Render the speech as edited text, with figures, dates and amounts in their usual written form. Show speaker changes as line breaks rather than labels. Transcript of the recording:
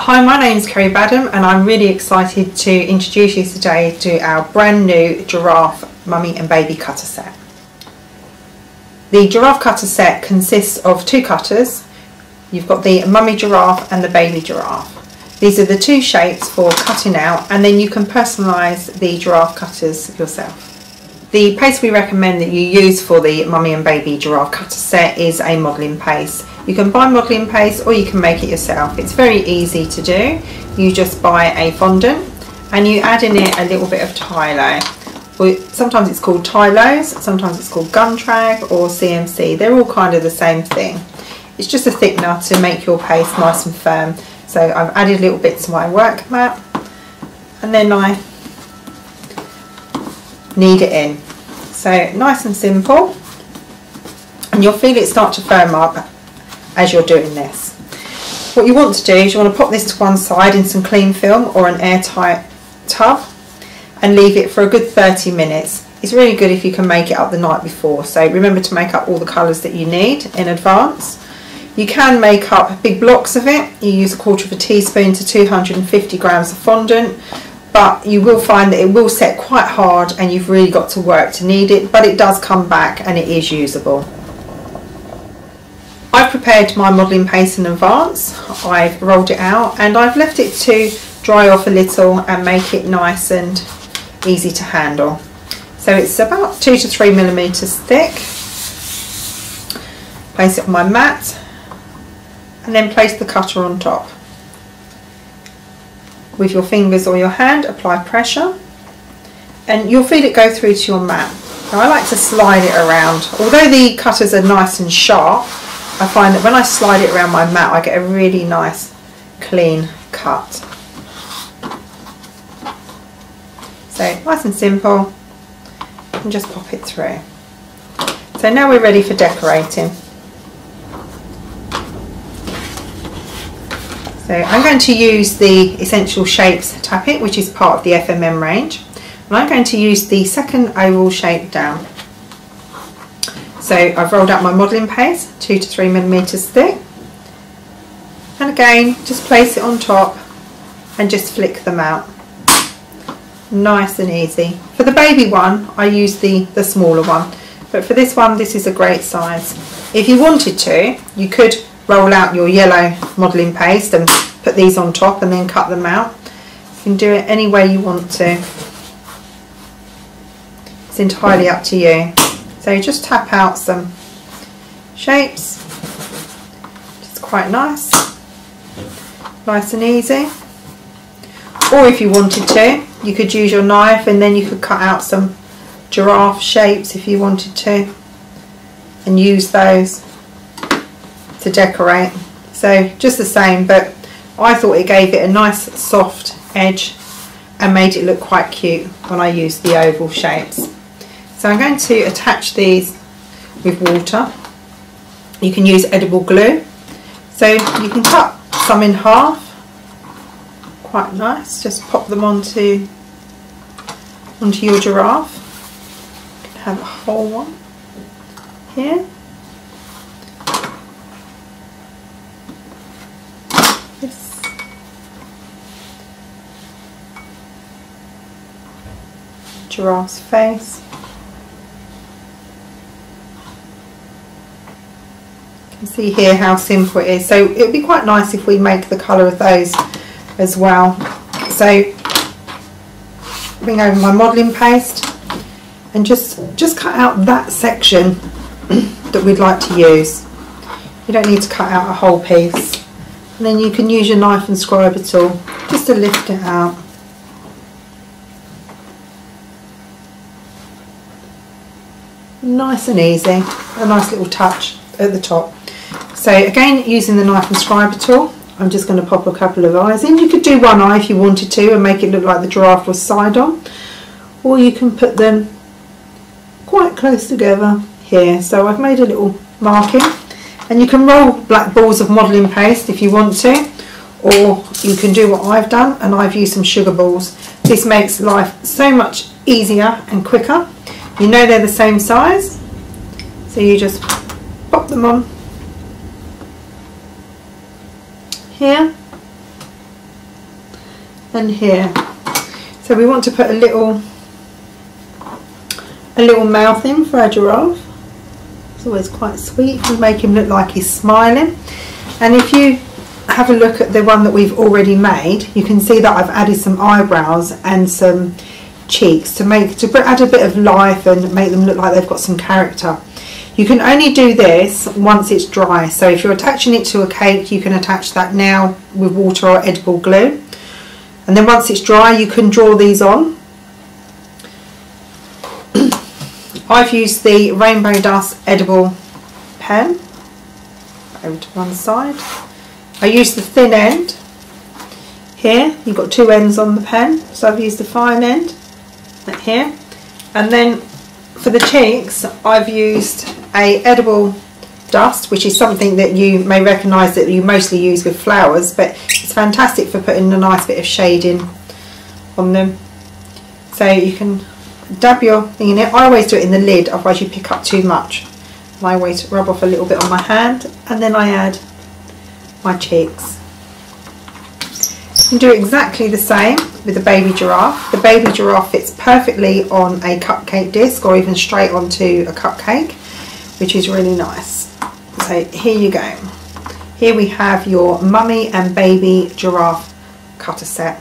Hi, my name is Kerry Badham and I'm really excited to introduce you today to our brand new giraffe mummy and baby cutter set. The giraffe cutter set consists of two cutters. You've got the mummy giraffe and the baby giraffe. These are the two shapes for cutting out, and then you can personalise the giraffe cutters yourself. The paste we recommend that you use for the mummy and baby giraffe cutter set is a modelling paste. You can buy modelling paste or you can make it yourself. It's very easy to do. You just buy a fondant and you add in it a little bit of Tylo. Sometimes it's called Tylos, sometimes it's called gun trag or CMC. They're all kind of the same thing. It's just a thickener to make your paste nice and firm. So I've added little bits to my work mat and then I knead it in. So nice and simple, and you'll feel it start to firm up as you're doing this. What you want to do is you want to pop this to one side in some cling film or an airtight tub and leave it for a good 30 minutes. It's really good if you can make it up the night before, so remember to make up all the colours that you need in advance. You can make up big blocks of it. You use 1/4 teaspoon to 250 grams of fondant, but you will find that it will set quite hard and you've really got to work to knead it, but it does come back and it is usable. I've prepared my modelling paste in advance. I've rolled it out and I've left it to dry off a little and make it nice and easy to handle. So it's about 2 to 3 millimeters thick. Place it on my mat and then place the cutter on top. With your fingers or your hand, apply pressure and you'll feel it go through to your mat. Now I like to slide it around. Although the cutters are nice and sharp, I find that when I slide it around my mat I get a really nice clean cut. So nice and simple, and just pop it through. So now we're ready for decorating. So I'm going to use the Essential Shapes tappet, which is part of the FMM range, and I'm going to use the second oval shape down. So I've rolled out my modelling paste, 2 to 3 millimeters thick, and again just place it on top and just flick them out. Nice and easy. For the baby one I use the smaller one, but for this one this is a great size. If you wanted to, you could roll out your yellow modelling paste and put these on top and then cut them out. You can do it any way you want to. It's entirely up to you. So just tap out some shapes. It's quite nice. Nice and easy. Or if you wanted to, you could use your knife and then you could cut out some giraffe shapes if you wanted to and use those to decorate. So just the same, but I thought it gave it a nice soft edge and made it look quite cute when I used the oval shapes. So I'm going to attach these with water. You can use edible glue, so you can cut some in half. Quite nice. Just pop them onto your giraffe. You can have a whole one here. This giraffe's face. You can see here how simple it is. So it would be quite nice if we make the colour of those as well. So bring over my modelling paste and just cut out that section that we'd like to use. You don't need to cut out a whole piece. And then you can use your knife and scriber tool just to lift it out. Nice and easy. A nice little touch at the top. So again, using the knife and scriber tool, I'm just going to pop a couple of eyes in. You could do one eye if you wanted to and make it look like the giraffe was side on, or you can put them quite close together here. So I've made a little marking, and you can roll black balls of modelling paste if you want to, or you can do what I've done and I've used some sugar balls. This makes life so much easier and quicker. You know they're the same size, so you just pop them on here and here. So we want to put a little mouth in for our giraffe. It's always quite sweet. We make him look like he's smiling. And if you have a look at the one that we've already made, you can see that I've added some eyebrows and some cheeks to add a bit of life and make them look like they've got some character. You can only do this once it's dry, so if you're attaching it to a cake, you can attach that now with water or edible glue, and then once it's dry you can draw these on. I've used the Rainbow Dust edible pen. Over to one side. I used the thin end. Here you've got two ends on the pen, so I've used the fine end right here, and then for the cheeks I've used a edible dust, which is something that you may recognise that you mostly use with flowers, but it's fantastic for putting a nice bit of shading on them. So you can dab your thing in it. I always do it in the lid, otherwise you pick up too much. And I always rub off a little bit on my hand, and then I add my cheeks. You can do exactly the same with the baby giraffe. The baby giraffe fits perfectly on a cupcake disc or even straight onto a cupcake, which is really nice. So here you go. Here we have your mummy and baby giraffe cutter set.